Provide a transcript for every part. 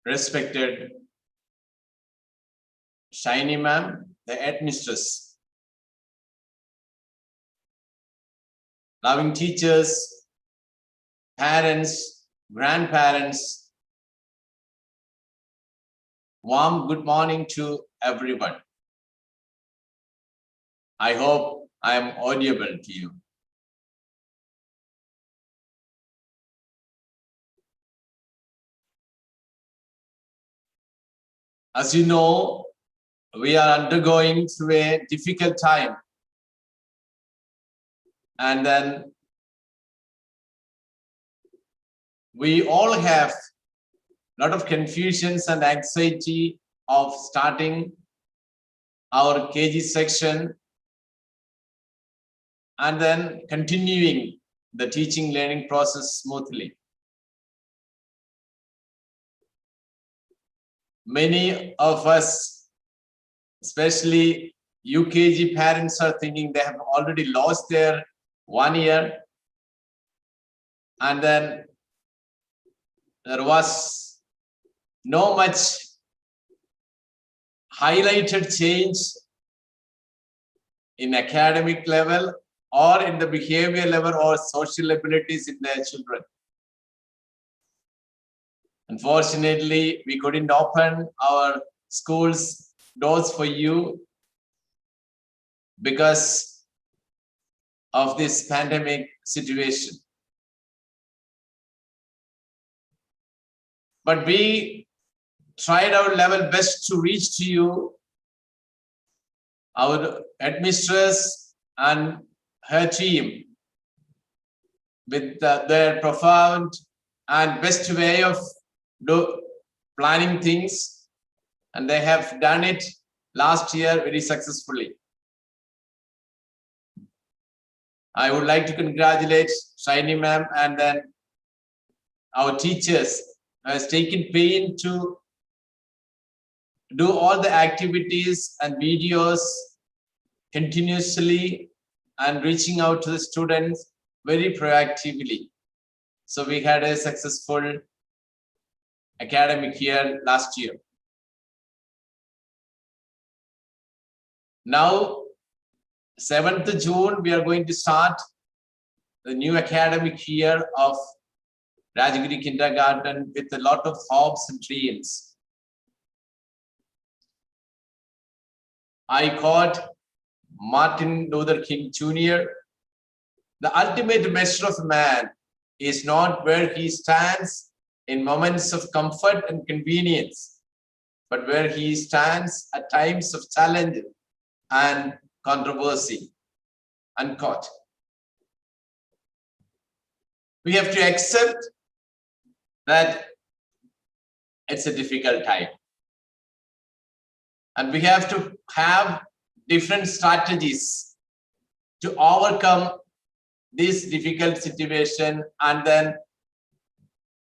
respected Shiny ma'am, the headmistress, loving teachers, parents, grandparents, warm good morning to everyone. I hope I am audible to you. As you know, we are undergoing through a difficult time. And then we all have a lot of confusions and anxiety of starting our KG section and then continuing the teaching learning process smoothly. Many of us, especially UKG parents, are thinking they have already lost their 1 year, and then there was no much highlighted change in academic level or in the behavior level or social abilities in their children. Unfortunately, we couldn't open our schools doors for you because of this pandemic situation. But we tried our level best to reach to you, our headmistress and her team, with their profound and best way of planning things, and they have done it last year very successfully. I would like to congratulate Shiny ma'am and then our teachers who has taken pain to do all the activities and videos continuously and reaching out to the students very proactively. So we had a successful academic year last year. Now, 7th June, we are going to start the new academic year of Rajagiri Kindergarten with a lot of hopes and dreams. I quote Martin Luther King Jr., "The ultimate measure of man is not where he stands in moments of comfort and convenience, but where he stands at times of challenge and controversy." Unquote. We have to accept that it's a difficult time. And we have to have different strategies to overcome this difficult situation, and then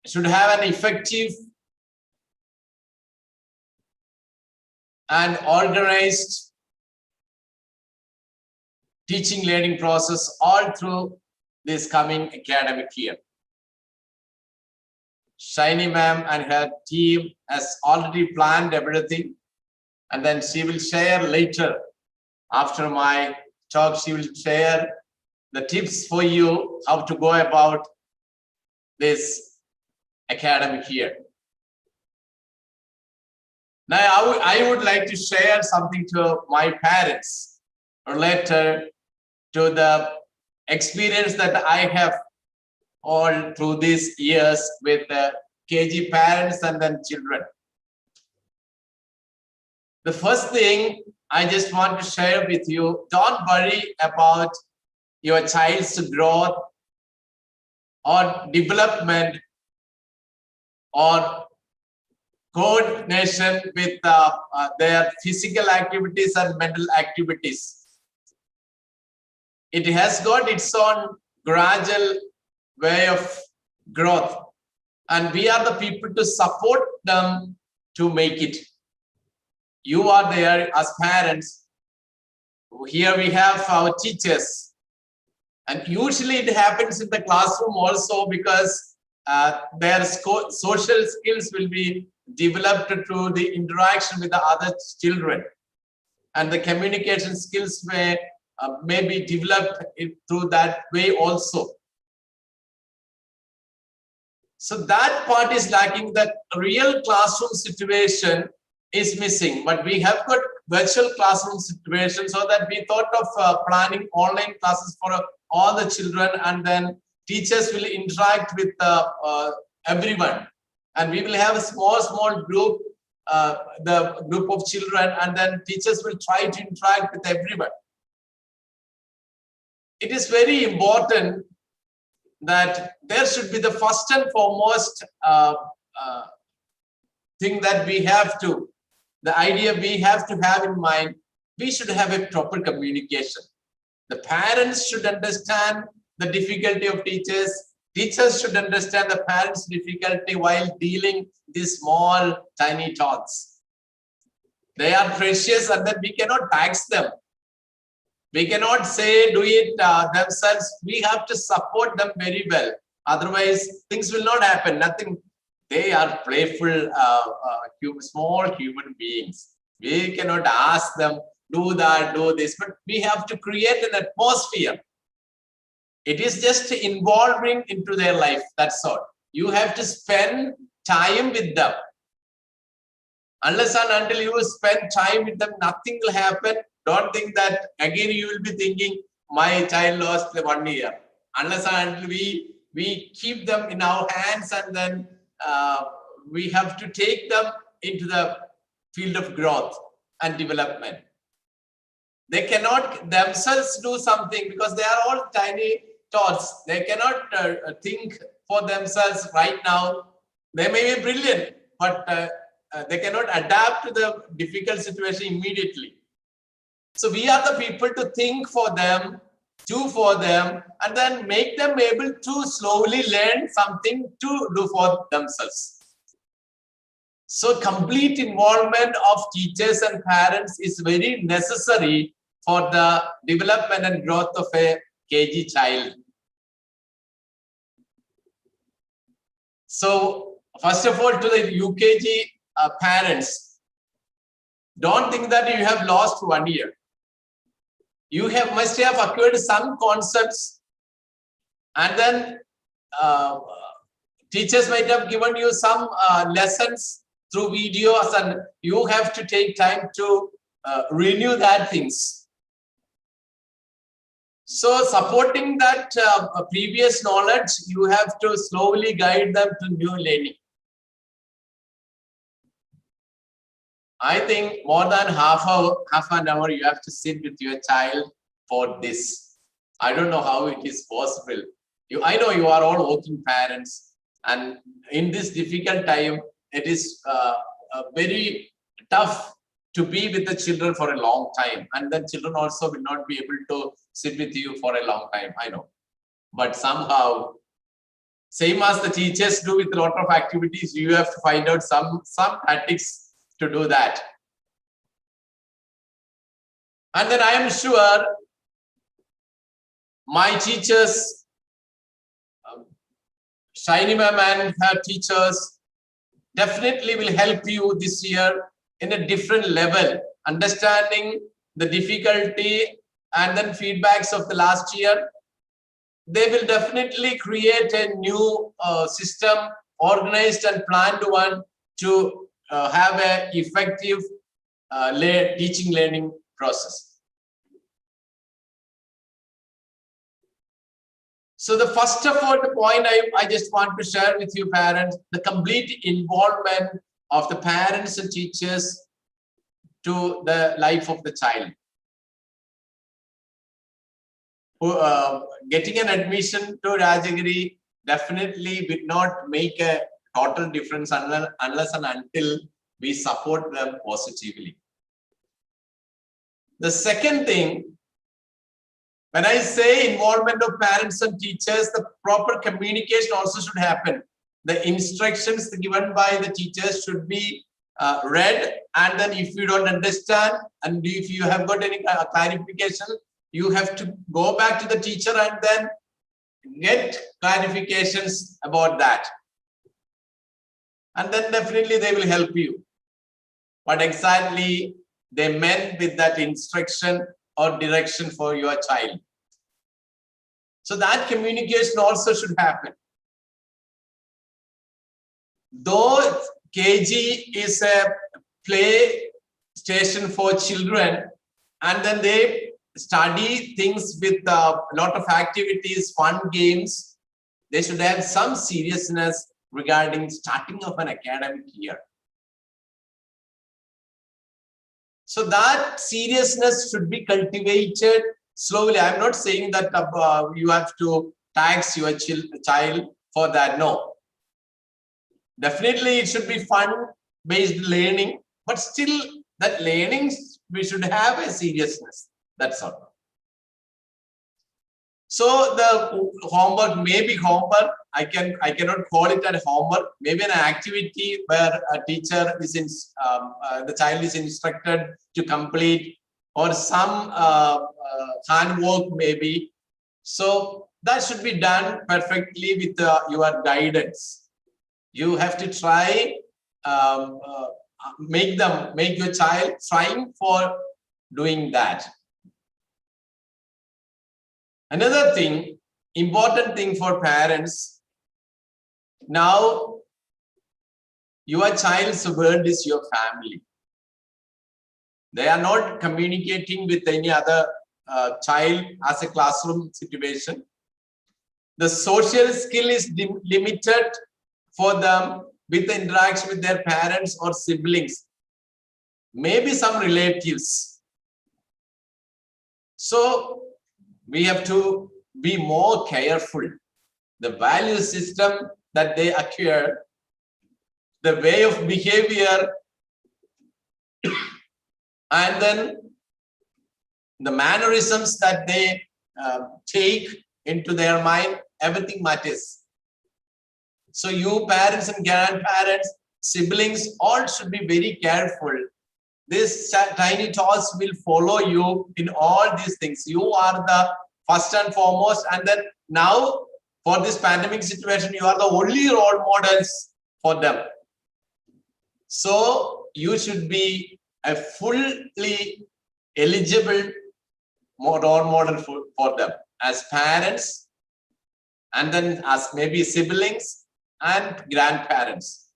should have an effective and organized teaching learning process all through this coming academic year. Shiny ma'am and her team has already planned everything, and then she will share later after my talk. She will share the tips for you how to go about this academic year. Now, I would like to share something to my parents related to the experience that I have all through these years with the KG parents and then children. The first thing I just want to share with you, don't worry about your child's growth or development or coordination with their physical activities and mental activities. It has got its own gradual way of growth, and we are the people to support them to make it. You are there as parents. Here we have our teachers, and usually it happens in the classroom also, because their social skills will be developed through the interaction with the other children, and the communication skills may be developed through that way also. So that part is lacking. That real classroom situation is missing, but we have got virtual classroom situation, so that we thought of planning online classes for all the children, and then teachers will interact with everyone, and we will have a small group, the group of children, and then teachers will try to interact with everyone. It is very important that there should be the first and foremost thing that we have to, the idea we have to have in mind, we should have a proper communication. The parents should understand the difficulty of teachers. Teachers should understand the parents' difficulty while dealing these small, tiny tots. They are precious, and then we cannot tax them. We cannot say do it themselves. We have to support them very well. Otherwise, things will not happen. Nothing. They are playful, small human beings. We cannot ask them, do that, do this, but we have to create an atmosphere. It is just involving into their life. That's all. You have to spend time with them. Unless and until you spend time with them, nothing will happen. Don't think that again you will be thinking, my child lost 1 year. Unless and until we keep them in our hands, and then we have to take them into the field of growth and development. They cannot themselves do something because they are all tiny tots. They cannot think for themselves right now. They may be brilliant, but they cannot adapt to the difficult situation immediately. So we are the people to think for them, do for them, and then make them able to slowly learn something to do for themselves. So complete involvement of teachers and parents is very necessary for the development and growth of a KG child. So first of all, to the UKG parents, don't think that you have lost 1 year. You must have acquired some concepts, and then teachers might have given you some lessons through videos, and you have to take time to renew that things. So supporting that previous knowledge, you have to slowly guide them to new learning. I think more than half an hour you have to sit with your child for this. I don't know how it is possible. I know you are all working parents, and in this difficult time, it is very tough to be with the children for a long time, and then children also will not be able to sit with you for a long time. I know, but somehow, same as the teachers do with a lot of activities, you have to find out some tactics to do that. And then I am sure my teachers, Shiny Ma'am and her teachers, definitely will help you this year in a different level, understanding the difficulty and then feedbacks of the last year. They will definitely create a new system, organized and planned one, to have an effective teaching learning process. So the first of all, the point I just want to share with you parents, the complete involvement of the parents and teachers to the life of the child. Getting an admission to Rajagiri definitely will not make a total difference unless and until we support them positively. The second thing, when I say involvement of parents and teachers, the proper communication also should happen. The instructions given by the teachers should be read, and then if you don't understand and if you have got any clarification, you have to go back to the teacher and then get clarifications about that. and then definitely they will help you. What exactly they meant with that instruction or direction for your child. So that communication also should happen. Though KG is a play station for children, and then they study things with a lot of activities, fun games, they should have some seriousness regarding starting of an academic year. So that seriousness should be cultivated slowly. I'm not saying that you have to tax your child for that. No. Definitely it should be fun-based learning, but still that learning, we should have a seriousness. That's all. So the homework may be homework. I cannot call it a homework. Maybe an activity where a teacher is the child is instructed to complete, or some handwork maybe. So that should be done perfectly with your guidance. You have to try make your child trying for doing that. Another thing, important thing for parents, now your child's world is your family. They are not communicating with any other child as a classroom situation. The social skill is limited for them with the interaction with their parents or siblings, maybe some relatives. So we have to be more careful. The value system that they acquire, the way of behavior, and then the mannerisms that they take into their mind, everything matters. So you parents and grandparents, siblings, all should be very careful. This tiny toss will follow you in all these things. You are the first and foremost, and then now for this pandemic situation, you are the only role models for them. So you should be a fully eligible role model for them as parents, and then as maybe siblings and grandparents.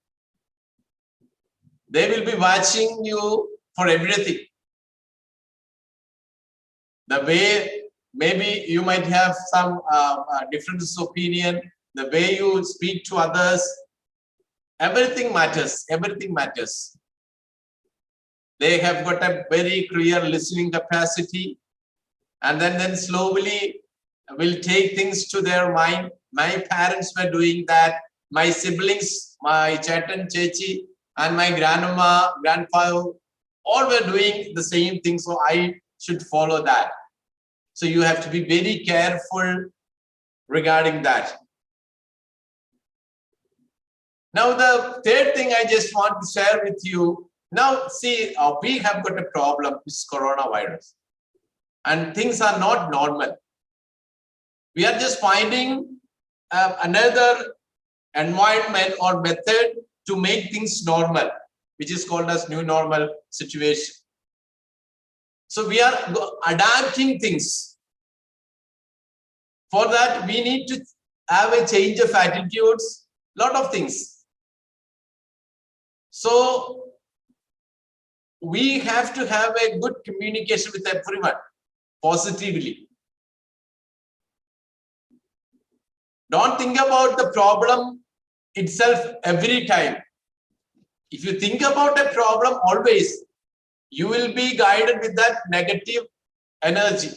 They will be watching you for everything. The way maybe you might have some difference of opinion, the way you speak to others, everything matters. Everything matters. They have got a very clear listening capacity, and then slowly will take things to their mind. My parents were doing that. My siblings, my Chetan, Chechi, and my grandma, grandfather, all were doing the same thing. So I should follow that. So you have to be very careful regarding that. Now, the third thing I just want to share with you. Now, see, we have got a problem with coronavirus, and things are not normal. We are just finding another environment or method to make things normal, which is called as new normal situation. So we are adapting things. For that, we need to have a change of attitudes, lot of things. So we have to have a good communication with everyone positively. Don't think about the problem itself every time. If you think about a problem always, you will be guided with that negative energy.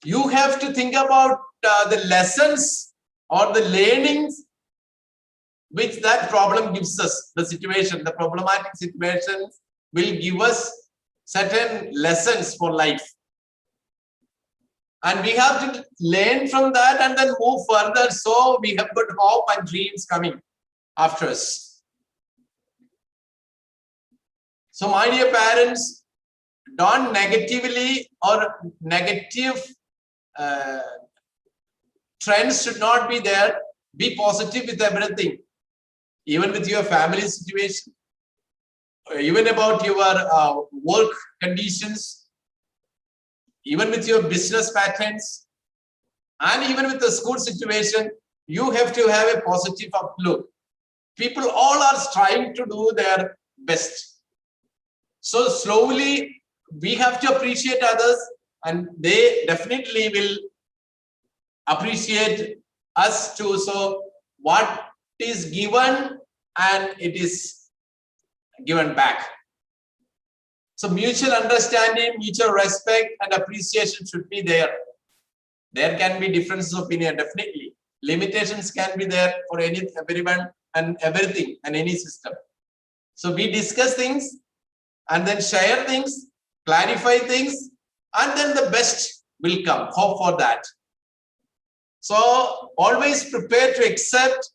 You have to think about the lessons or the learnings which that problem gives us. The situation, the problematic situations will give us certain lessons for life. And we have to learn from that and then move further. So we have got hope and dreams coming after us. So my dear parents, don't negatively or negative trends should not be there. Be positive with everything, even with your family situation, even about your work conditions, even with your business patterns, and even with the school situation. You have to have a positive outlook. People all are trying to do their best. So slowly we have to appreciate others, and they definitely will appreciate us too. So what is given, and it is given back. So mutual understanding, mutual respect and appreciation should be there. There can be differences of opinion, definitely. Limitations can be there for everyone and everything and any system. So we discuss things and then share things, clarify things, and then the best will come. Hope for that. So always prepare to accept,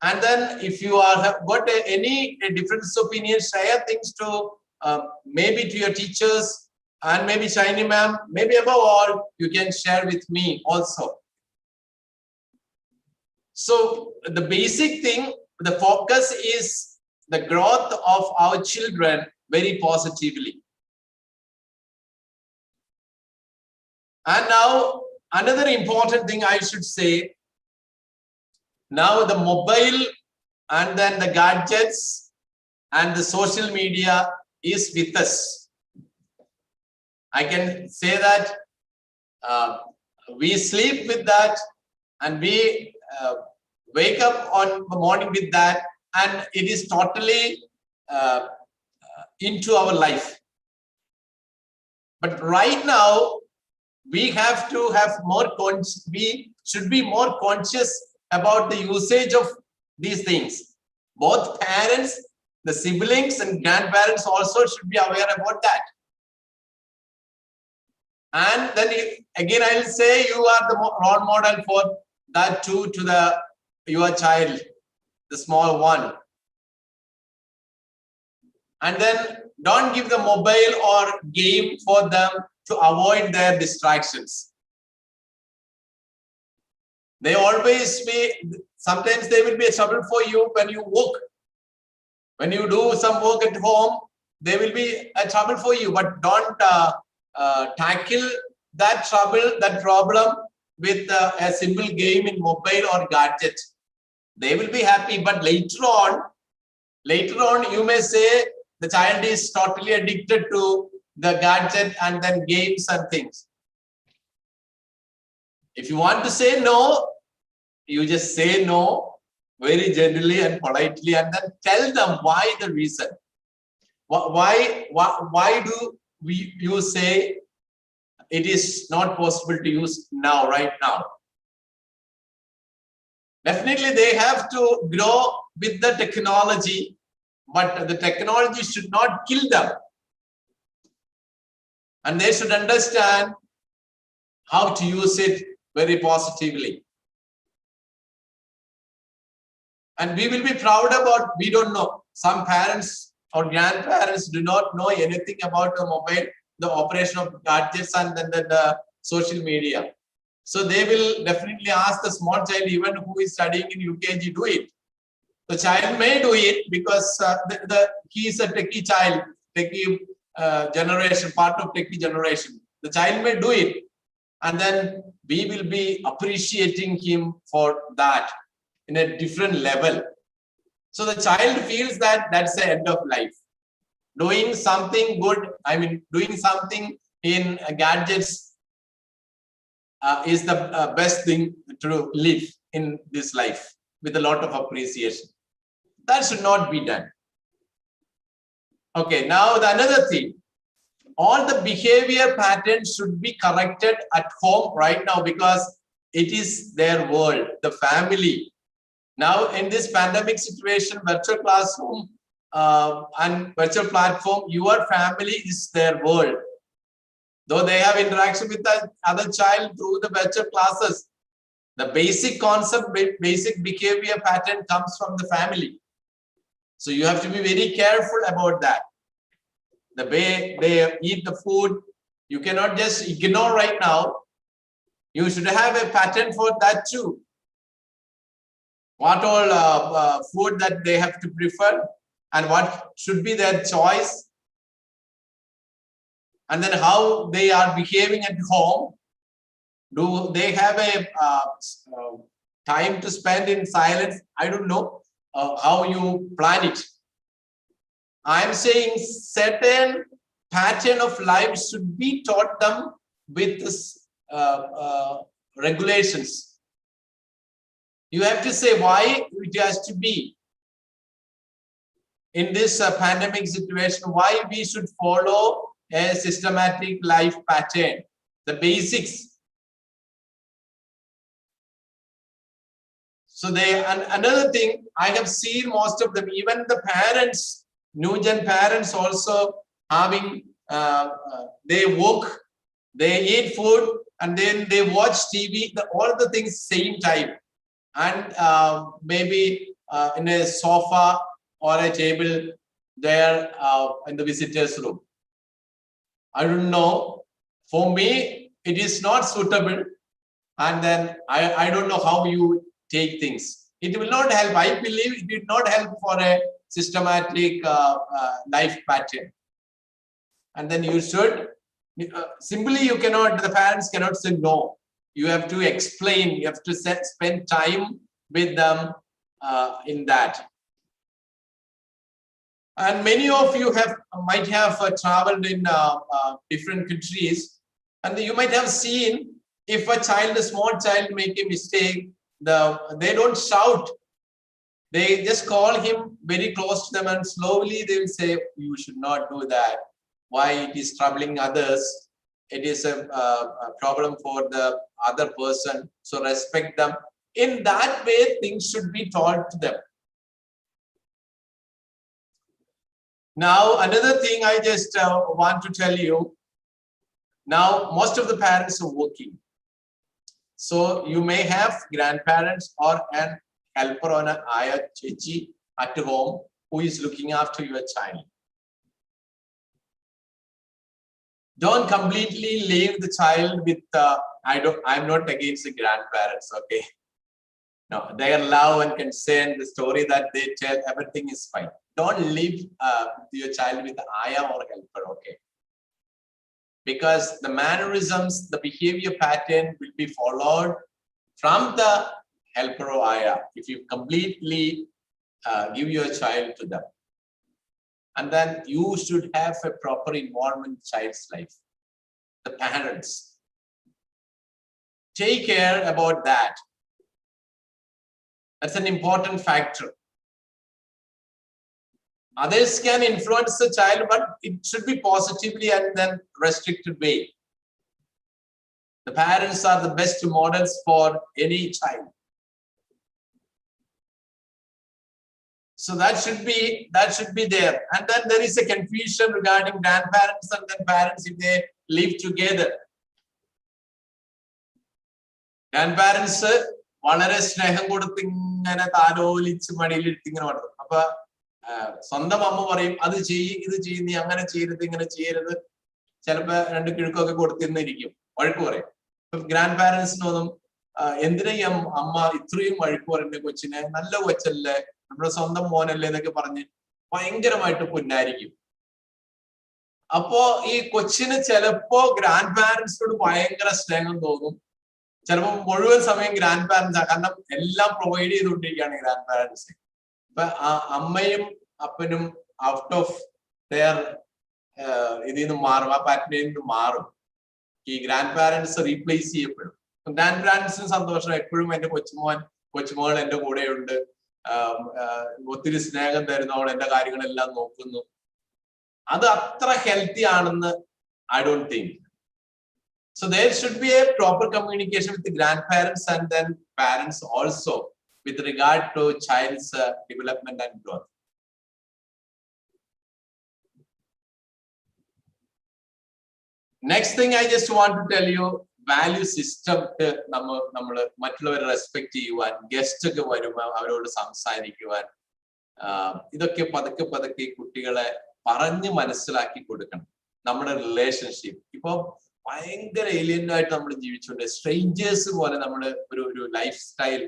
and then if you have got any difference of opinion, share things to maybe to your teachers, and maybe Shiny ma'am, maybe above all, you can share with me also. So the basic thing, the focus is the growth of our children very positively. And now another important thing I should say, now the mobile and then the gadgets and the social media is with us. I can say that we sleep with that, and we wake up on the morning with that, and it is totally into our life. But right now we have to have more we should be more conscious about the usage of these things. Both parents, the siblings and grandparents also should be aware about that. And then again I will say, you are the role model for that too, to your child, the small one. And then don't give the mobile or game for them to avoid their distractions. They always be, sometimes they will be a trouble for you when you work. When you do some work at home, they will be a trouble for you, but don't tackle that trouble, that problem with a simple game in mobile or gadget. They will be happy, but later on you may say the child is totally addicted to the gadget and then games and things. If you want to say no, you just say no very gently and politely, and then tell them why the reason. Why do you say it is not possible to use now, right now? Definitely they have to grow with the technology, but the technology should not kill them. And they should understand how to use it very positively. And we will be proud about, we don't know. Some parents or grandparents do not know anything about the mobile, the operation of gadgets, and then the social media. So they will definitely ask the small child, even who is studying in UKG, do it. The child may do it because he is a techie child, techie generation, part of techie generation. The child may do it, and then we will be appreciating him for that in a different level. So the child feels that that's the end of life. Doing something good, I mean, doing something in gadgets is the best thing to live in this life with a lot of appreciation. That should not be done. Okay, now another thing, all the behavior patterns should be corrected at home right now, because it is their world, the family. Now in this pandemic situation, virtual classroom and virtual platform, your family is their world. Though they have interaction with the other child through the virtual classes, the basic concept, basic behavior pattern comes from the family. So you have to be very careful about that. The way they eat the food, you cannot just ignore right now. You should have a pattern for that too. what all food that they have to prefer, and what should be their choice, and then how they are behaving at home. Do they have a time to spend in silence? I don't know how you plan it. I'm saying certain pattern of life should be taught them with this, regulations. You have to say why it has to be in this pandemic situation, why we should follow a systematic life pattern, the basics. So another thing, I have seen most of them, even the parents, new gen parents also having, they work, they eat food, and then they watch TV, all the things same time. And maybe in a sofa or a table there in the visitors room. I don't know. For me, it is not suitable. And then I don't know how you take things. It will not help. I believe it will not help for a systematic life pattern. And then you should, simply you cannot, the parents cannot say no. You have to explain, you have to spend time with them in that. And many of you might have traveled in different countries, and you might have seen, if a small child make a mistake, they don't shout. They just call him very close to them, and slowly they will say, you should not do that. Why it is troubling others? It is a problem for the other person. So respect them. In that way, things should be taught to them. Now, another thing I just want to tell you. Now, most of the parents are working. So you may have grandparents or an helper on an ayah chechi at home who is looking after your child. Don't completely leave the child with, I'm not against the grandparents, okay? No, their love and concern, the story that they tell, everything is fine. Don't leave your child with the ayah or helper, okay? Because the mannerisms, the behavior pattern will be followed from the helper or ayah if you completely give your child to them. And then you should have a proper involvement in child's life. The parents. Take care about that. That's an important factor. Others can influence the child, but it should be positively and then restricted way. The parents are the best models for any child. So that should be there. And then there is a confusion regarding grandparents and then parents if they live together. Grandparents വളരെ സ്നേഹം കൊടുത്ത് ഇങ്ങനെ താലോലിച്ച് മടിയിലിട്ട് ഇങ്ങനെ വളർത്തും. അപ്പൊ സ്വന്തം അമ്മ പറയും അത് ഇത് ചെയ്യും, നീ അങ്ങനെ ചെയ്യരുത്, ഇങ്ങനെ ചെയ്യരുത്. ചിലപ്പോ രണ്ട് കിഴുക്കൊക്കെ കൊടുത്തിരുന്നിരിക്കും, വഴക്ക് പറയും. ഇപ്പൊ ഗ്രാൻഡ് പാരന്റ്സിനൊന്നും എന്തിനാ ഈ അമ്മ ഇത്രയും വഴക്ക് പറയുന്ന കൊച്ചിനെ, നല്ല കൊച്ചല്ലേ, നമ്മുടെ സ്വന്തം മോനല്ലേ എന്നൊക്കെ പറഞ്ഞ് ഭയങ്കരമായിട്ട് പുന്നായിരിക്കും. അപ്പോ ഈ കൊച്ചിന് ചിലപ്പോ ഗ്രാൻഡ് പാരന്റ്സിനോട് ഭയങ്കര സ്നേഹം തോന്നും. ചിലപ്പോൾ മുഴുവൻ സമയം ഗ്രാൻഡ് പാരന്റ്സ്, കാരണം എല്ലാം പ്രൊവൈഡ് ചെയ്തുകൊണ്ടിരിക്കുകയാണ് ഗ്രാൻഡ് പാരന്റ്സ്. ഇപ്പൊ അമ്മയും അപ്പനും ഔട്ട് ഓഫ് ദെയർ ഇതിൽ നിന്ന് മാറും, ആ പാറ്റേണിൽ നിന്ന് മാറും. ഈ ഗ്രാൻഡ് പാരന്റ്സ് റീപ്ലേസ് ചെയ്യപ്പെടും. ഗ്രാൻഡ് പാരന്റ്സിന് സന്തോഷം, എപ്പോഴും എന്റെ കൊച്ചുമകൾ എന്റെ കൂടെയുണ്ട്, ഒത്തിരി സ്നേഹം തരുന്നു, അവൾ എന്റെ കാര്യങ്ങളെല്ലാം നോക്കുന്നു. അത് അത്ര ഹെൽത്തി ആണെന്ന് I don't think. So there should be a proper communication with the grandparents and then parents also with regard to child's development and growth. Next thing I just want to tell you, value system. നമ്മൾ മറ്റുള്ളവരെ respect ചെയ്യുവാൻ, guest ഒക്കെ വരുമ്പോൾ അവരോട് സംസാരിക്കുവാൻ, ഇതൊക്കെ പതുക്കെ പതുക്കെ കുട്ടികളെ പറഞ്ഞ് മനസ്സിലാക്കി കൊടുക്കണം. നമ്മുടെ റിലേഷൻഷിപ്പ് ഇപ്പൊ ഭയങ്കര ഏലിയനായിട്ട് നമ്മൾ ജീവിച്ചുകൊണ്ട് സ്ട്രേഞ്ചേഴ്സ് പോലെ നമ്മൾ ഒരു ലൈഫ് സ്റ്റൈൽ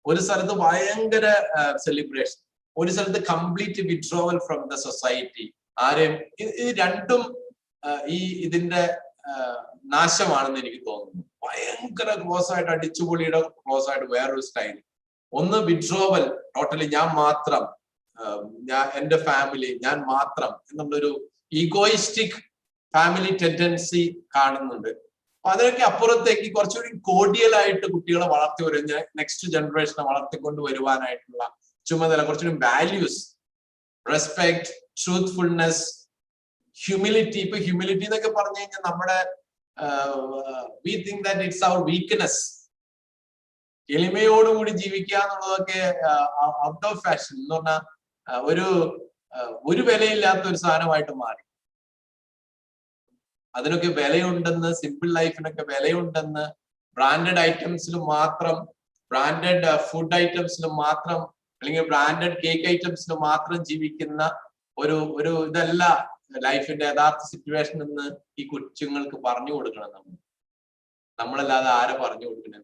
ഒരു സ്ഥലത്ത് ഭയങ്കര സെലിബ്രേഷൻ, ഒരു സ്ഥലത്ത് complete withdrawal from the society. ആരെയും ഇത് രണ്ടും ഇതിന്റെ നാശമാണെന്ന് എനിക്ക് തോന്നുന്നു. ഭയങ്കര ക്ലോസ് ആയിട്ട് അടിച്ചുപൊളിയുടെ ക്ലോസ് ആയിട്ട് വേറൊരു സ്റ്റൈൽ. ഒന്ന് വിഡ്രോവൽ, ടോട്ടലി ഞാൻ മാത്രം, എന്റെ ഫാമിലി, ഞാൻ മാത്രം എന്നുള്ളൊരു ഈഗോയിസ്റ്റിക് ഫാമിലി ടെൻഡൻസി കാണുന്നുണ്ട്. അപ്പൊ അതിനൊക്കെ അപ്പുറത്തേക്ക് കുറച്ചുകൂടി കോഡിയലായിട്ട് കുട്ടികളെ വളർത്തി വരുന്ന നെക്സ്റ്റ് ജനറേഷനെ വളർത്തിക്കൊണ്ട് വരുവാനായിട്ടുള്ള ചുമതല, കുറച്ചുകൂടി വാല്യൂസ്, റെസ്പെക്ട്, ട്രൂത്ത്ഫുൾനെസ്, ഹ്യൂമിലിറ്റി. ഇപ്പൊ ഹ്യൂമിലിറ്റി എന്നൊക്കെ പറഞ്ഞു കഴിഞ്ഞാൽ നമ്മുടെ we think that it's our weakness. എളിമയോടുകൂടി ജീവിക്കുക എന്നുള്ളതൊക്കെ ഔട്ട് ഓഫ് ഫാഷൻ എന്ന് പറഞ്ഞാൽ ഒരു വിലയില്ലാത്ത ഒരു സാധനമായിട്ട് മാറി. അതിനൊക്കെ വിലയുണ്ടെന്ന്, സിമ്പിൾ ലൈഫിനൊക്കെ വിലയുണ്ടെന്ന്, ബ്രാൻഡഡ് ഐറ്റംസിലും മാത്രം, ബ്രാൻഡഡ് ഫുഡ് ഐറ്റംസിലും മാത്രം, അല്ലെങ്കിൽ ബ്രാൻഡഡ് കേക്ക് ഐറ്റംസിലും മാത്രം ജീവിക്കുന്ന ഒരു ഇതല്ല ലൈഫിന്റെ യഥാർത്ഥ സിറ്റുവേഷൻ എന്ന് ഈ കൊച്ചുങ്ങൾക്ക് പറഞ്ഞു കൊടുക്കണം. നമ്മളല്ലാതെ ആരെ പറഞ്ഞു കൊടുക്കണേ?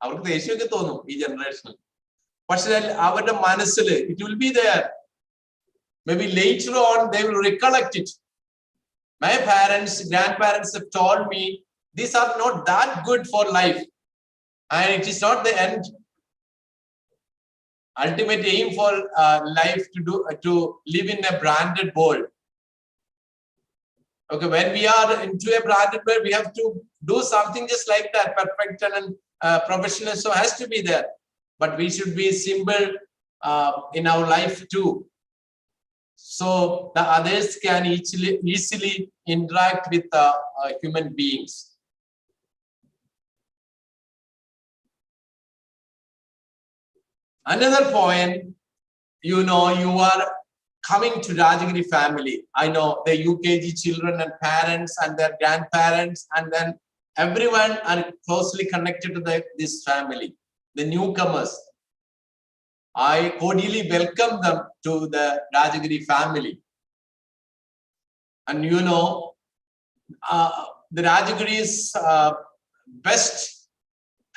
അവർക്ക് ദേഷ്യമൊക്കെ തോന്നും ഈ ജനറേഷനിൽ. പക്ഷെ അവരുടെ മനസ്സിൽ it will be there. Maybe later on they will recollect it. My parents, grandparents have told me these are not that good for life, and it is not the end. Ultimate aim for life to live in a branded world. Okay, when we are into a branded world, we have to do something just like that. Perfection and professionalism has to be there, but we should be simple in our life too, so the others can easily interact with human beings. Another point, you are coming to Rajagiri family. I know the UKG children and parents and their grandparents, and then everyone are closely connected to this family. The newcomers, I cordially welcome them to the Rajagiri family. And the Rajagiri's best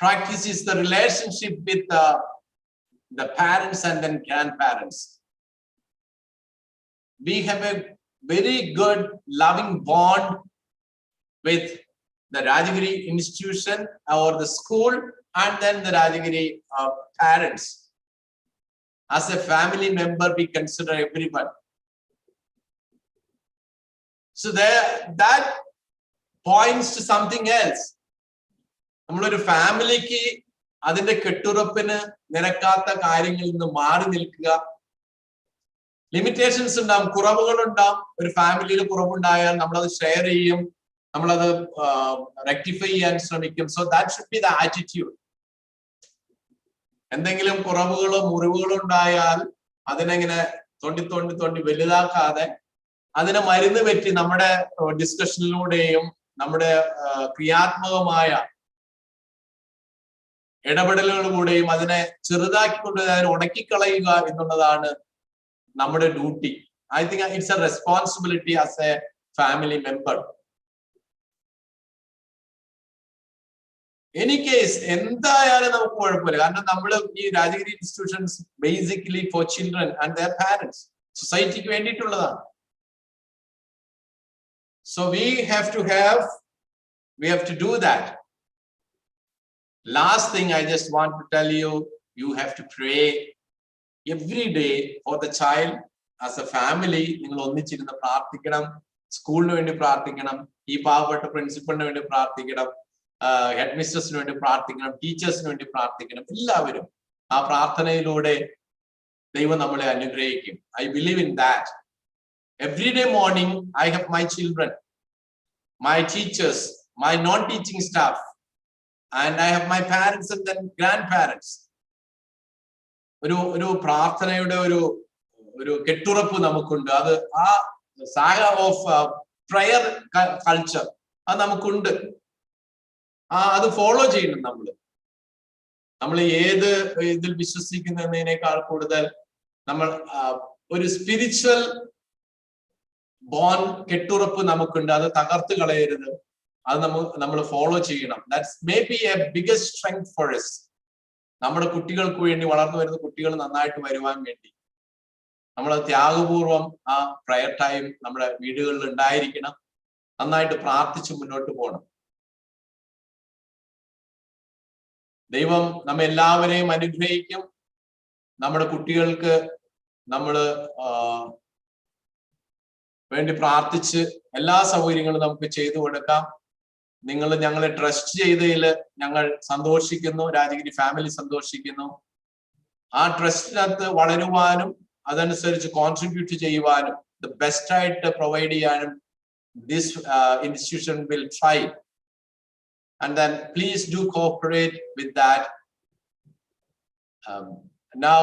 practice is the relationship with the parents and then grandparents. We have a very good loving bond with the Rajagiri institution or the school, and then the Rajagiri parents. As a family member, we consider everyone. So that points to something else. നമ്മളൊരു ഫാമിലിക്ക് അതിന്റെ കെട്ടുറപ്പിന് നിരക്കാത്ത കാര്യങ്ങളിൽ നിന്ന് മാറി നിൽക്കുക. Limitations ഉണ്ടാവും, കുറവുകളുണ്ടാവും. ഒരു ഫാമിലിയിൽ കുറവുണ്ടായാൽ നമ്മളത് ഷെയർ ചെയ്യും, നമ്മളത് റെക്ടിഫൈ ചെയ്യാൻ ശ്രമിക്കും. So that should be the attitude. എന്തെങ്കിലും കുറവുകളോ മുറിവുകളോ ഉണ്ടായാൽ അതിനെങ്ങനെ തോണ്ടി വലുതാക്കാതെ അതിനെ മരുന്ന് പറ്റി നമ്മുടെ ഡിസ്കഷനിലൂടെയും നമ്മുടെ ക്രിയാത്മകമായ ഇടപെടലുകളിലൂടെയും അതിനെ ചെറുതാക്കിക്കൊണ്ട് അതിനെ ഉടക്കിക്കളയുക എന്നുള്ളതാണ് നമ്മുടെ duty. I think it's a responsibility as a family member. Any case എന്തായാലും നമുക്ക് കുഴപ്പമില്ല. കാരണം നമ്മൾ ഈ Rajagiri institutions basically for children and their parents, സൊസൈറ്റിക്ക് വേണ്ടിയിട്ടുള്ളതാണ്. So we have to do that. Last thing I just want to tell you, you have to pray every day for the child. As a family, നിങ്ങൾ ഒന്നിച്ചിരുന്ന് പ്രാർത്ഥിക്കണം. സ്കൂളിന് വേണ്ടി പ്രാർത്ഥിക്കണം, ഈ പാവപ്പെട്ട പ്രിൻസിപ്പളിന് വേണ്ടി പ്രാർത്ഥിക്കണം, ഹെഡ് മിസ്റ്റേഴ്സിന് വേണ്ടി പ്രാർത്ഥിക്കണം, ടീച്ചേഴ്സിന് വേണ്ടി പ്രാർത്ഥിക്കണം. എല്ലാവരും ആ പ്രാർത്ഥനയിലൂടെ ദൈവം നമ്മളെ അനുഗ്രഹിക്കും. I believe in that. Every day morning, I have my children, my teachers, my non-teaching staff, and I have my parents and then grandparents. ഒരു പ്രാർത്ഥനയുടെ ഒരു കെട്ടുറപ്പ് നമുക്കുണ്ട്. അത് ആ സാഗ ഓഫ് പ്രയർ കൾച്ചർ അത് നമുക്കുണ്ട്. അത് ഫോളോ ചെയ്യണം. നമ്മൾ ഏത് ഇതിൽ വിശ്വസിക്കുന്നതിനേക്കാൾ കൂടുതൽ നമ്മൾ ഒരു സ്പിരിച്വൽ ബോൺ കെട്ടുറപ്പ് നമുക്കുണ്ട്. അത് തകർത്ത് കളയരുത്. അത് നമ്മൾ ഫോളോ ചെയ്യണം. That's may be a biggest strength for us. നമ്മുടെ കുട്ടികൾക്ക് വേണ്ടി, വളർന്നു വരുന്ന കുട്ടികൾ നന്നായിട്ട് വരുവാൻ വേണ്ടി നമ്മൾ ത്യാഗപൂർവം ആ പ്രയർ ടൈം നമ്മുടെ വീടുകളിൽ ഉണ്ടായിരിക്കണം. നന്നായിട്ട് പ്രാർത്ഥിച്ച് മുന്നോട്ട് പോകണം. ദൈവം നമ്മെ എല്ലാവരെയും അനുഗ്രഹിക്കും. നമ്മുടെ കുട്ടികൾക്ക് നമ്മൾ വേണ്ടി പ്രാർത്ഥിച്ച് എല്ലാ സൗകര്യങ്ങളും നമുക്ക് ചെയ്തു കൊടുക്കാം. നിങ്ങൾ ഞങ്ങളെ ട്രസ്റ്റ് ചെയ്തതിൽ ഞങ്ങൾ സന്തോഷിക്കുന്നു. രാജഗിരി ഫാമിലി സന്തോഷിക്കുന്നു. ആ ട്രസ്റ്റിനകത്ത് വളരുവാനും അതനുസരിച്ച് കോൺട്രിബ്യൂട്ട് ചെയ്യുവാനും ബെസ്റ്റ് ആയിട്ട് പ്രൊവൈഡ് ചെയ്യാനും this institution will try, and then please do cooperate with that. Now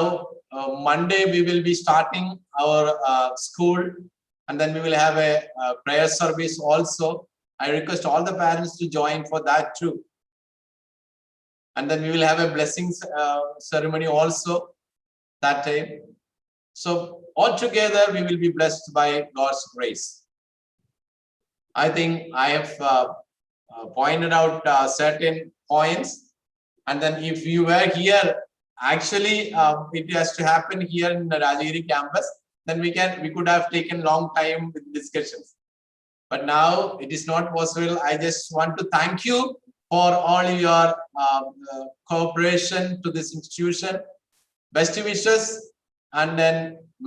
Monday we will be starting our school, and then we will have a prayer service also. I request all the parents to join for that too, and then we will have a blessings ceremony also that time. So all together we will be blessed by God's grace. I think I have pointed out certain points, and then if you were here, actually it has to happen here in the Rajagiri campus, then we could have taken long time with discussions, but now it is not possible. I just want to thank you for all your cooperation to this institution. Best wishes, and then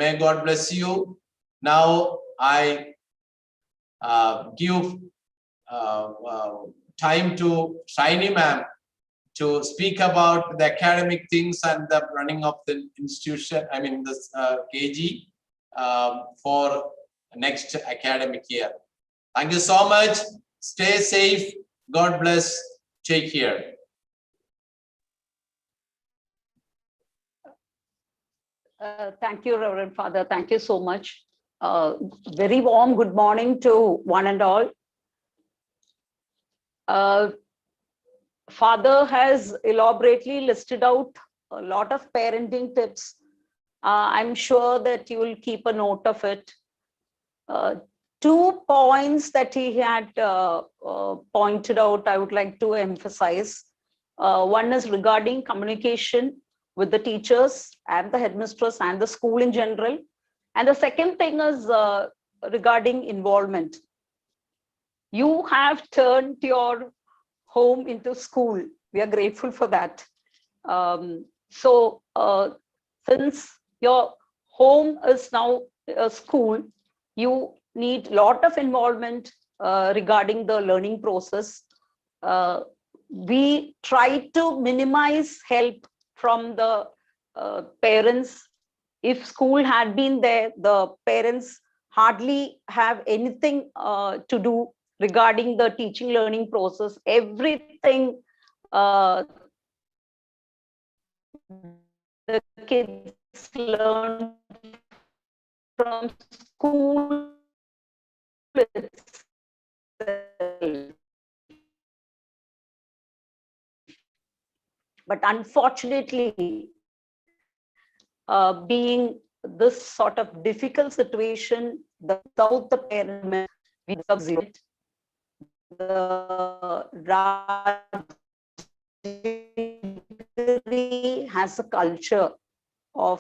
may God bless you. Now I give time to Shiny ma'am to speak about the academic things and the running of the institution, I mean this KG for next academic year. Thank you so much. Stay safe. God bless. Take care. Thank you, Reverend Father. Thank you so much. Very warm good morning to one and all. Father has elaborately listed out a lot of parenting tips. I'm sure that you will keep a note of it. 2 points that he had pointed out, I would like to emphasize. One is regarding communication with the teachers and the headmistress and the school in general. And the second thing is regarding involvement. You have turned your home into school. We are grateful for that. Since your home is now a school, you need a lot of involvement regarding the learning process. We try to minimize help from the parents. If school had been there, the parents hardly have anything to do regarding the teaching learning process. Everything the kids learn from school itself. But unfortunately, being this sort of difficult situation, without the parent, we observe the Rajagiri has a culture of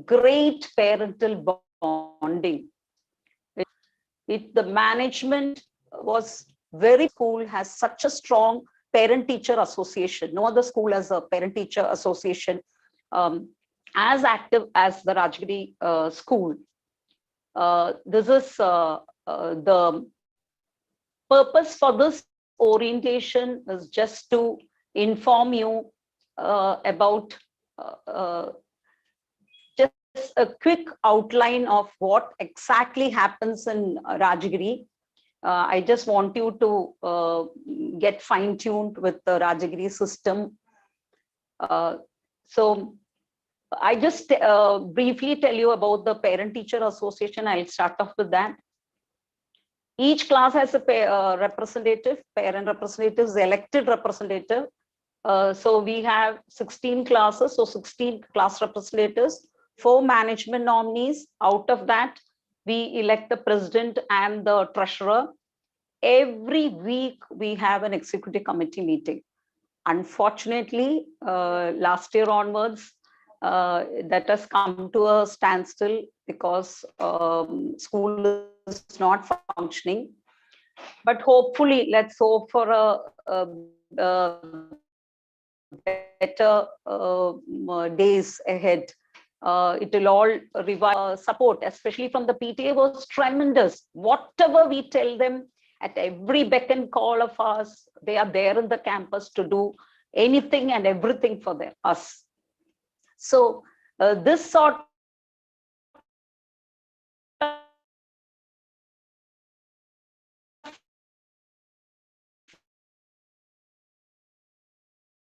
great parental bonding. The management was very cool, has such a strong parent-teacher association. No other school has a parent-teacher association as active as the Rajagiri school. This is the purpose for this orientation is just to inform you about just a quick outline of what exactly happens in Rajagiri. I just want you to get fine-tuned with the Rajagiri system. So I just briefly tell you about the parent-teacher association. I'll start off with that. Each class has a representative, parent representative is elected representative. So we have 16 classes, so 16 class representatives, 4 management nominees. Out of that, we elect the president and the treasurer. Every week we have an executive committee meeting. Unfortunately, last year onwards, that has come to a standstill because school is not functioning. But hopefully, let's hope for a better days ahead. It will all revive. Support, especially from the PTA, was tremendous. Whatever we tell them, at every beck and call of us, they are there in the campus to do anything and everything for us. So this sort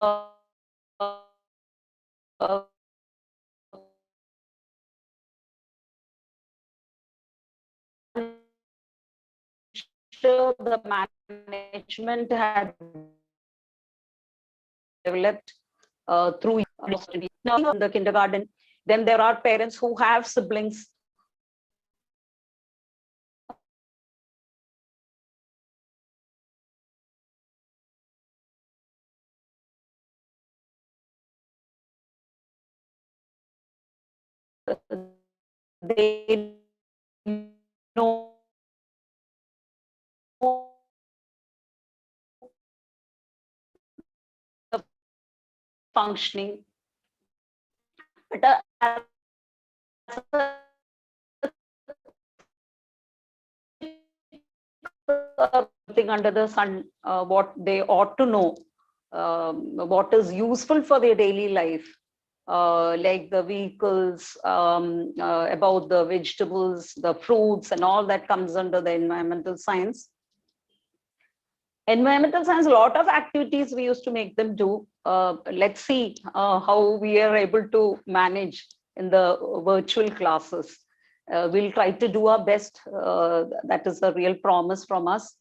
of uh, sure the management had developed through now in the kindergarten. Then there are parents who have siblings. They know the functioning. But everything under the sun, what they ought to know, what is useful for their daily life, like the vehicles, about the vegetables, the fruits, and all that comes under the environmental science. Environmental science, a lot of activities we used to make them do. Let's see how we are able to manage in the virtual classes. We'll try to do our best. That is a real promise from us.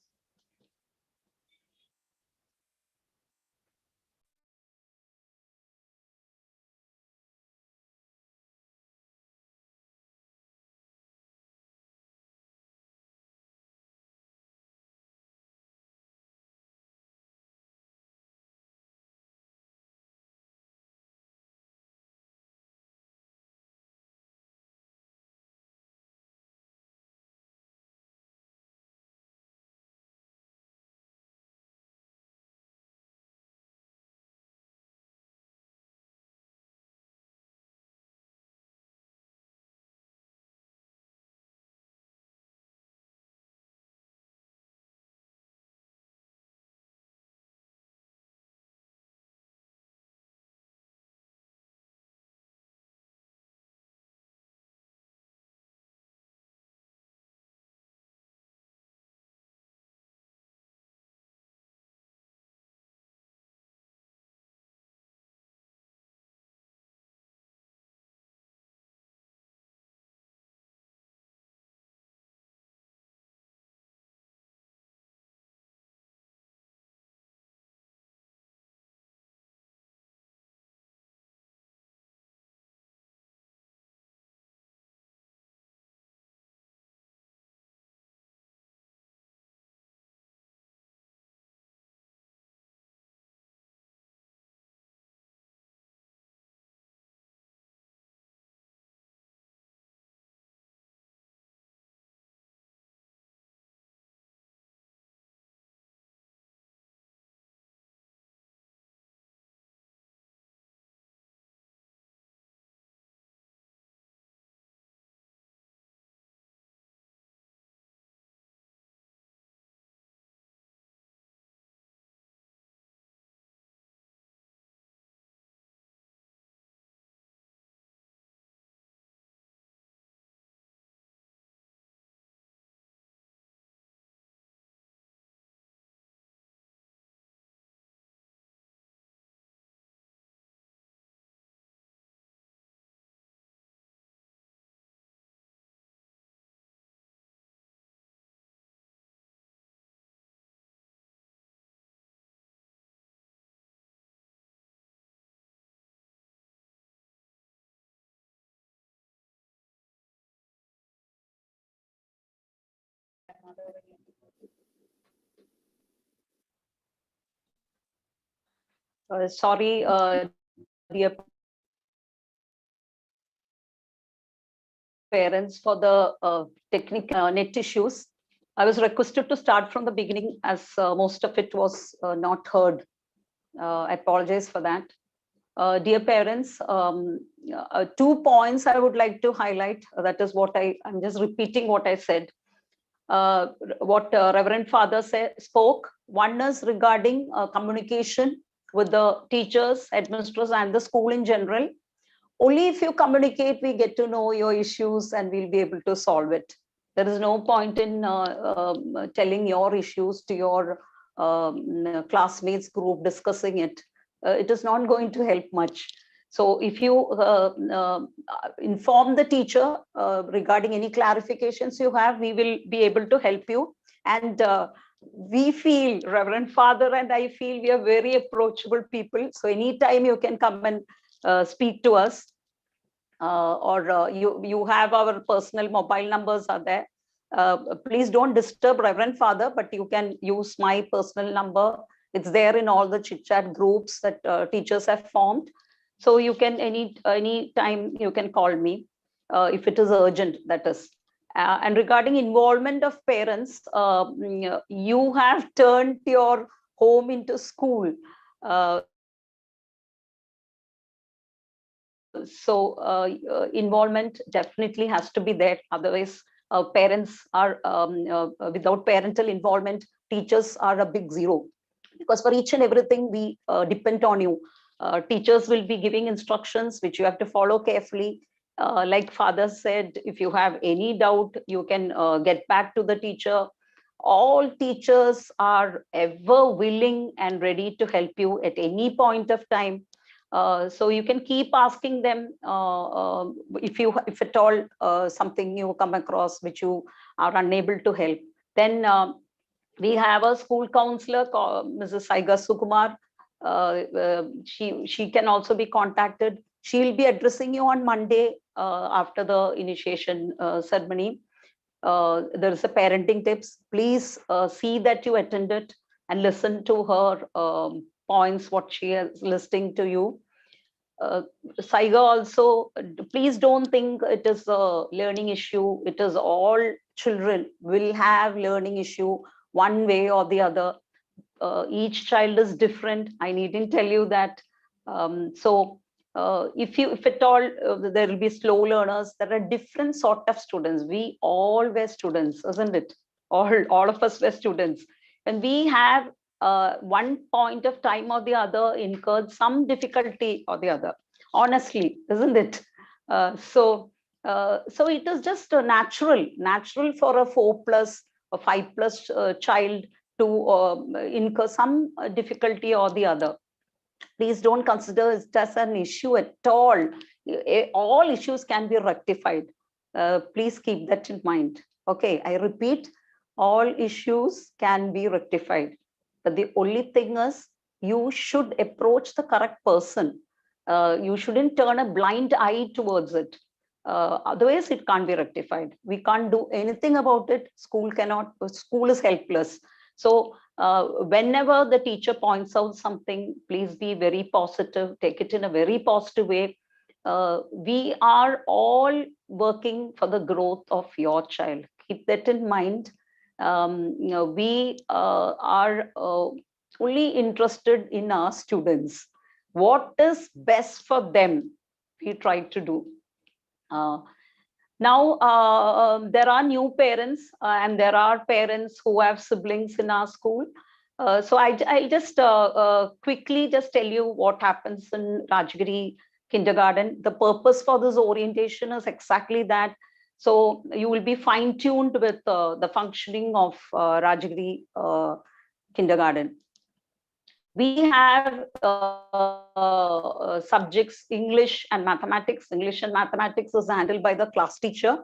Sorry, dear parents, for the technical net issues. I was requested to start from the beginning as most of it was not heard. I apologize for that. Dear parents, 2 points I would like to highlight. That is what I'm just repeating what I said. What Reverend Father spoke. One is regarding communication with the teachers, headmisters, and the school in general. Only if you communicate, we get to know your issues and we'll be able to solve it. There is no point in telling your issues to your classmates group, discussing it. It is not going to help much. So if you inform the teacher regarding any clarifications you have, we will be able to help you. And we feel, Reverend Father and I feel, we are very approachable people. So anytime you can come and speak to us, or you have our personal mobile numbers are there. Please don't disturb Reverend Father, but you can use my personal number. It's there in all the chit chat groups that teachers have formed. So you can any time you can call me if it is urgent, that is. And regarding involvement of parents, you have turned your home into school. So involvement definitely has to be there. Otherwise, parents are without parental involvement, teachers are a big zero. Because for each and everything, we depend on you. Teachers will be giving instructions which you have to follow carefully. Like Father said, if you have any doubt, you can get back to the teacher. All teachers are ever willing and ready to help you at any point of time. So you can keep asking them if at all something you come across which you are unable to help. Then we have a school counselor called Mrs. Saiga Sukumar. She can also be contacted. She'll be addressing you on Monday after the initiation ceremony. There is a parenting tips. Please see that you attend it and listen to her points, what she is listing to you. Saiga also, please don't think it is a learning issue. It is all children will have learning issue one way or the other. Each child is different. I needn't tell you that. If at all there will be slow learners, there are different sort of students. We all were students, isn't it? All of us were students, and we have one point of time or the other incurred some difficulty or the other. Honestly, isn't it? So it is just natural for a 4+ or 5+ child to incur some difficulty or the other. Please don't consider it as an issue at all. All issues can be rectified. Please keep that in mind. Okay, I repeat, all issues can be rectified. But the only thing is, you should approach the correct person. You shouldn't turn a blind eye towards it. Otherwise, it can't be rectified. We can't do anything about it. School is helpless. So whenever the teacher points out something, please be very positive, take it in a very positive way. We are all working for the growth of your child. Keep that in mind. We are only interested in our students. What is best for them, we try to do. Now, there are new parents and there are parents who have siblings in our school. So I'll just quickly just tell you what happens in Rajagiri kindergarten. The purpose for this orientation is exactly that. So you will be fine-tuned with the functioning of Rajagiri kindergarten. We have subjects English and mathematics. English and mathematics is handled by the class teacher.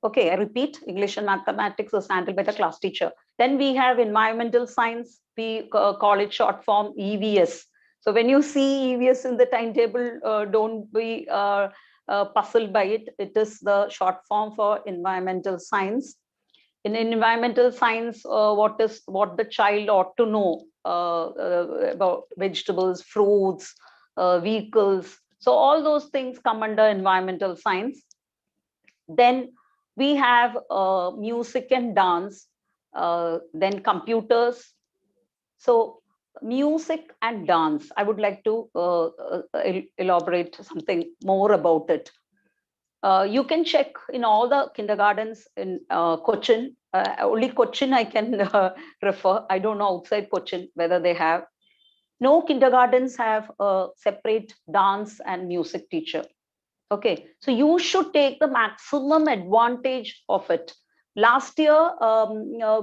Okay, I repeat, English and mathematics is handled by the class teacher. Then we have environmental science. We call it short form EVS. So when you see EVS in the timetable, don't be puzzled by it. It is the short form for environmental science. In environmental science, what the child ought to know about vegetables, fruits, vehicles. So all those things come under environmental science. Then we have music and dance, then computers. So music and dance, I would like to elaborate something more about it. You can check in all the kindergartens in Cochin. Only Cochin I can refer. I don't know outside Cochin whether they have. No kindergartens have a separate dance and music teacher. Okay, so you should take the maximum advantage of it. Last year,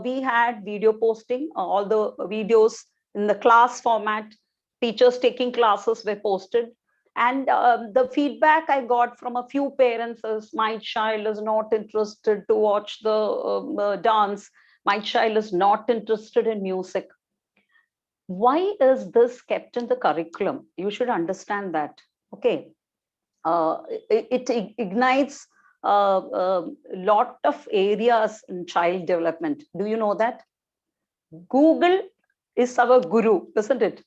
we had video posting, all the videos in the class format, teachers taking classes were posted. And the feedback I got from a few parents is, my child is not interested to watch the dance. My child is not interested in music. Why is this kept in the curriculum? You should understand that. Okay, it ignites a lot of areas in child development. Do you know that? Google is our guru, isn't it?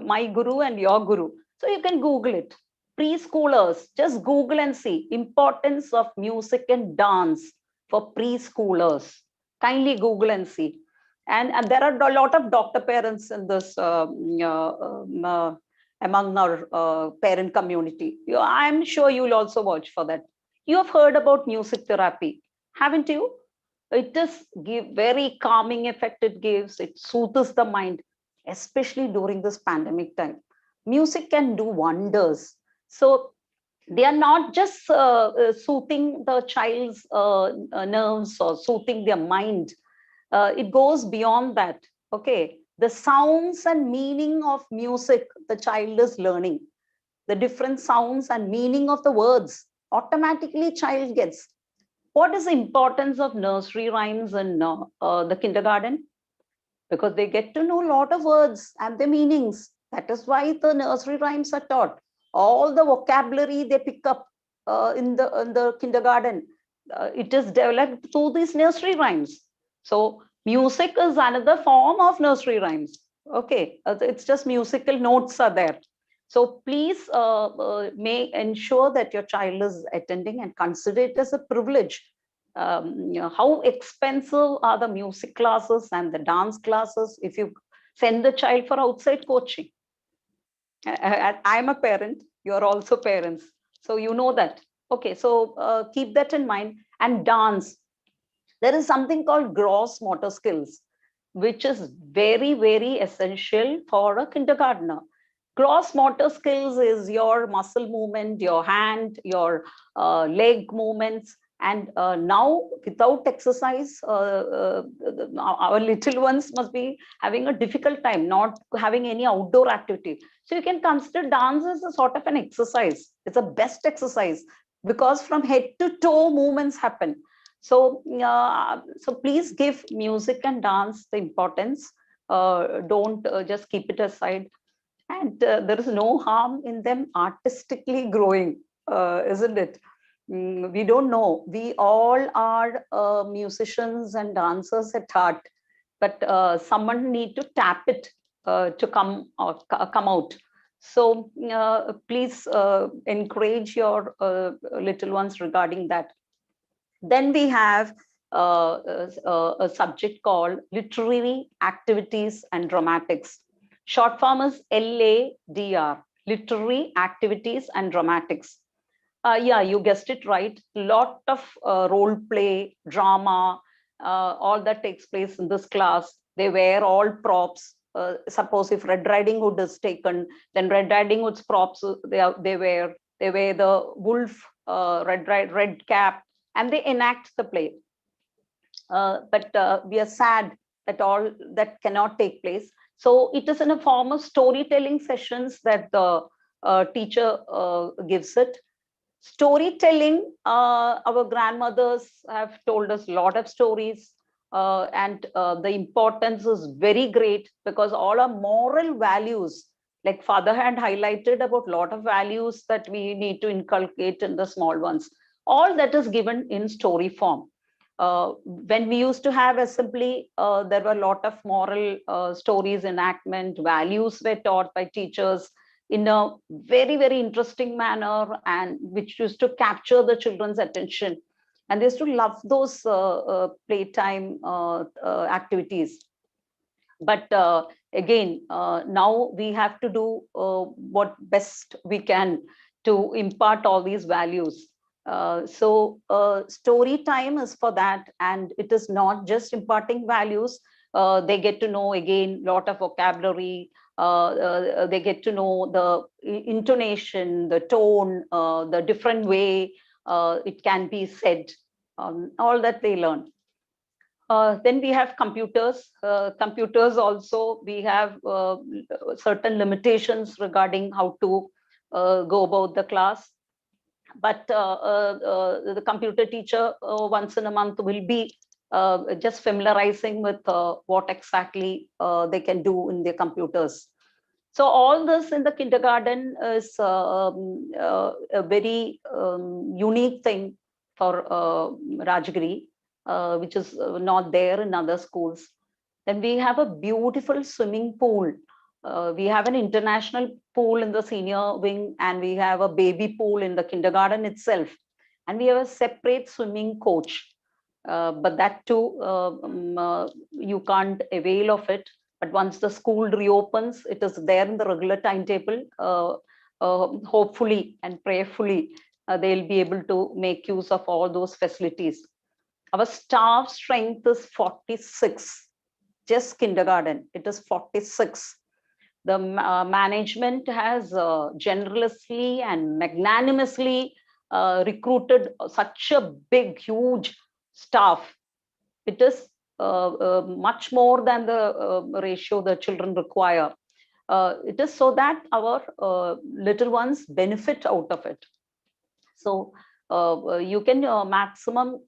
My guru and your guru. So you can Google it. Preschoolers, just Google and see importance of music and dance for preschoolers. Kindly Google and see. And there are a lot of doctor parents in this among our parent community. I'm sure you'll also watch for that. You have heard about music therapy, haven't you? It is very calming effect it gives. It soothes the mind, especially during this pandemic time. Music can do wonders. So they are not just soothing the child's nerves or soothing their mind. It goes beyond that. Okay, the sounds and meaning of music the child is learning, the different sounds and meaning of the words automatically child gets. What is the importance of nursery rhymes in the kindergarten? Because they get to know a lot of words and their meanings. That is why the nursery rhymes are taught. All the vocabulary they pick up in the kindergarten, it is developed through these nursery rhymes. So music is another form of nursery rhymes. Okay, it's just musical notes are there. So please may ensure that your child is attending and consider it as a privilege. How expensive are the music classes and the dance classes if you send the child for outside coaching? I'm a parent, you're also parents, so you know that. Okay, so keep that in mind. And dance, there is something called gross motor skills, which is very, very essential for a kindergartner. Gross motor skills is your muscle movement, your hand, your leg movements. And now, without exercise, our little ones must be having a difficult time, not having any outdoor activity. So you can consider dance as a sort of an exercise. It's a best exercise because from head to toe movements happen. So, so please give music and dance the importance. Don't just keep it aside. And there is no harm in them artistically growing, isn't it? We don't know. We all are musicians and dancers at heart, but someone need to tap it to come out. So please encourage your little ones regarding that. Then we have a subject called literary activities and dramatics. Short form is LADR, literary activities and dramatics. Yeah, you guessed it right. Lot of role play, drama, all that takes place in this class. They wear all props. Suppose if Red Riding Hood is taken, then Red Riding Hood's props they wear the wolf red cap, and they enact the play. But we are sad that all that cannot take place. So it is in a form of storytelling sessions that the teacher gives it. Storytelling, our grandmothers have told us a lot of stories, and the importance is very great because all our moral values, like father had highlighted about a lot of values that we need to inculcate in the small ones, all that is given in story form. When we used to have assembly, there were a lot of moral stories, enactment, values were taught by teachers in a very, very interesting manner, and which used to capture the children's attention. And they used to love those playtime activities. But again, now we have to do what best we can to impart all these values. So story time is for that, and it is not just imparting values. They get to know again a lot of vocabulary. They get to know the intonation, the tone, the different way it can be said. All that they learn. Then we have computers. Computers also, we have certain limitations regarding how to go about the class. But the computer teacher once in a month will be just familiarizing with what exactly they can do in their computers. So all this in the kindergarten is a very unique thing for Rajagiri, which is not there in other schools. Then we have a beautiful swimming pool. We have an international pool in the senior wing, and we have a baby pool in the kindergarten itself. And we have a separate swimming coach. But that too, you can't avail of it. But once the school reopens, it is there in the regular timetable. Hopefully and prayerfully, they'll be able to make use of all those facilities. Our staff strength is 46, just kindergarten, it is 46. The management has generously and magnanimously recruited such a big, huge staff. It is much more than the ratio the children require. It is so that our little ones benefit out of it. So you can maximum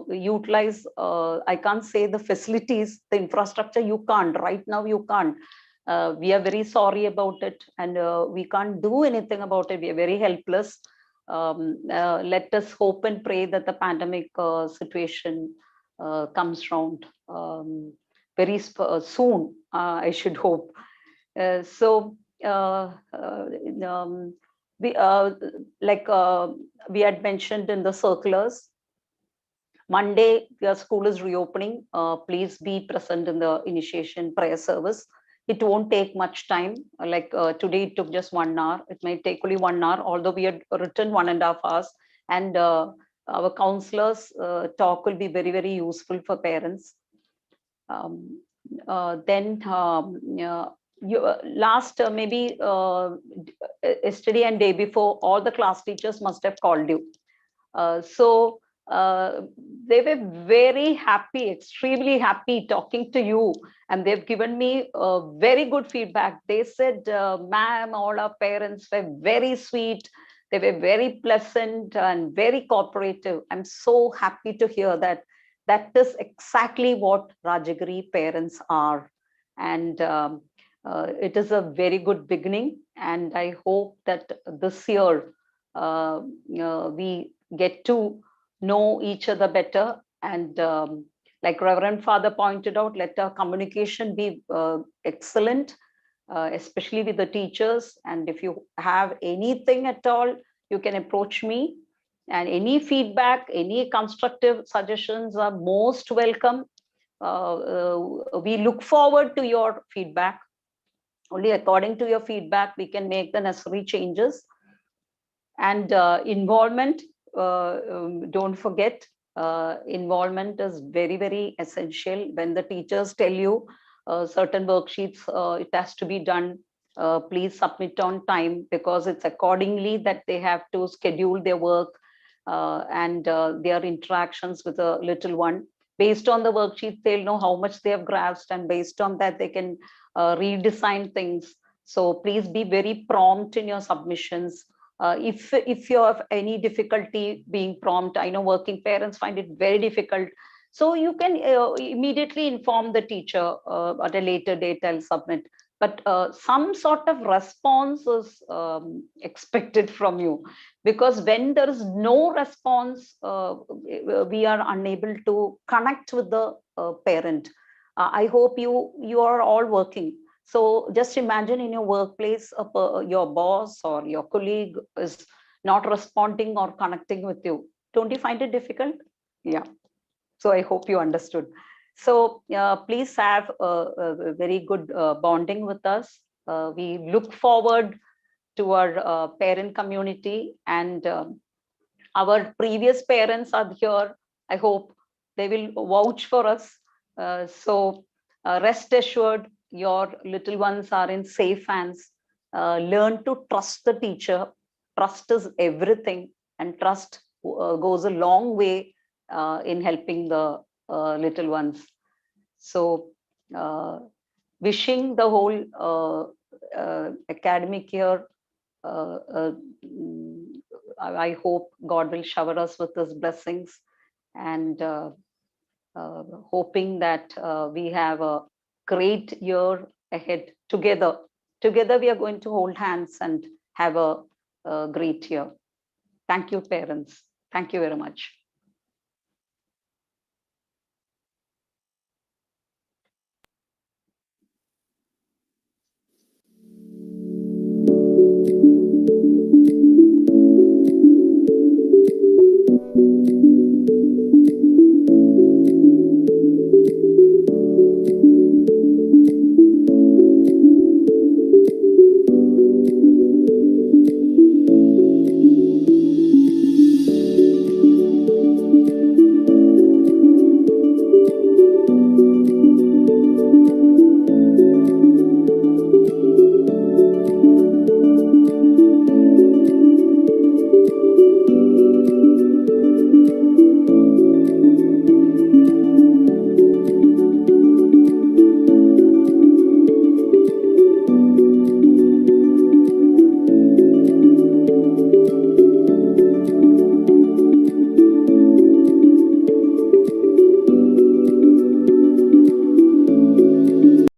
utilize, I can't say the facilities, the infrastructure, you can't. Right now, you can't. We are very sorry about it, and we can't do anything about it. We are very helpless. Let us hope and pray that the pandemic situation comes round very soon, I should hope. So we like we had mentioned in the circulars, Monday your school is reopening. Please be present in the initiation prayer service. It won't take much time. Like today it took just 1 hour. It may take only 1 hour, although we had written 1.5 hours. And our counselors talk will be very, very useful for parents. Last maybe yesterday and day before, all the class teachers must have called you. So they were very happy, extremely happy talking to you, and they've given me very good feedback. They said, ma'am, all our parents were very sweet. They were very pleasant and very cooperative. I'm so happy to hear that. That is exactly what Rajagiri parents are. And it is a very good beginning. And I hope that this year we get to know each other better. And like Reverend Father pointed out, let our communication be excellent, especially with the teachers. And if you have anything at all, you can approach me. And any feedback, any constructive suggestions are most welcome. We look forward to your feedback. Only according to your feedback, we can make the necessary changes. And involvement, don't forget, involvement is very, very essential. When the teachers tell you certain worksheets, it has to be done, please submit on time, because it's accordingly that they have to schedule their work and their interactions with the little one. Based on the worksheet, they'll know how much they have grasped, and based on that, they can redesign things. So please be very prompt in your submissions. If you have any difficulty being prompt, I know working parents find it very difficult. So you can immediately inform the teacher at a later date, I'll submit. but some sort of response is expected from you, because when there is no response, we are unable to connect with the parent. I hope you are all working. So just imagine in your workplace, your boss or your colleague is not responding or connecting with you. Don't you find it difficult? Yeah. So I hope you understood. So please have a very good bonding with us. We look forward to our parent community, and our previous parents are here. I hope they will vouch for us. So rest assured, your little ones are in safe hands. Learn to trust the teacher. Trust is everything, and trust goes a long way in helping the little ones. So wishing the whole academic year, uh, uh, mm, I hope God will shower us with his blessings, and hoping that we have a great year ahead together. Together, we are going to hold hands and have a great year. Thank you, parents. Thank you very much.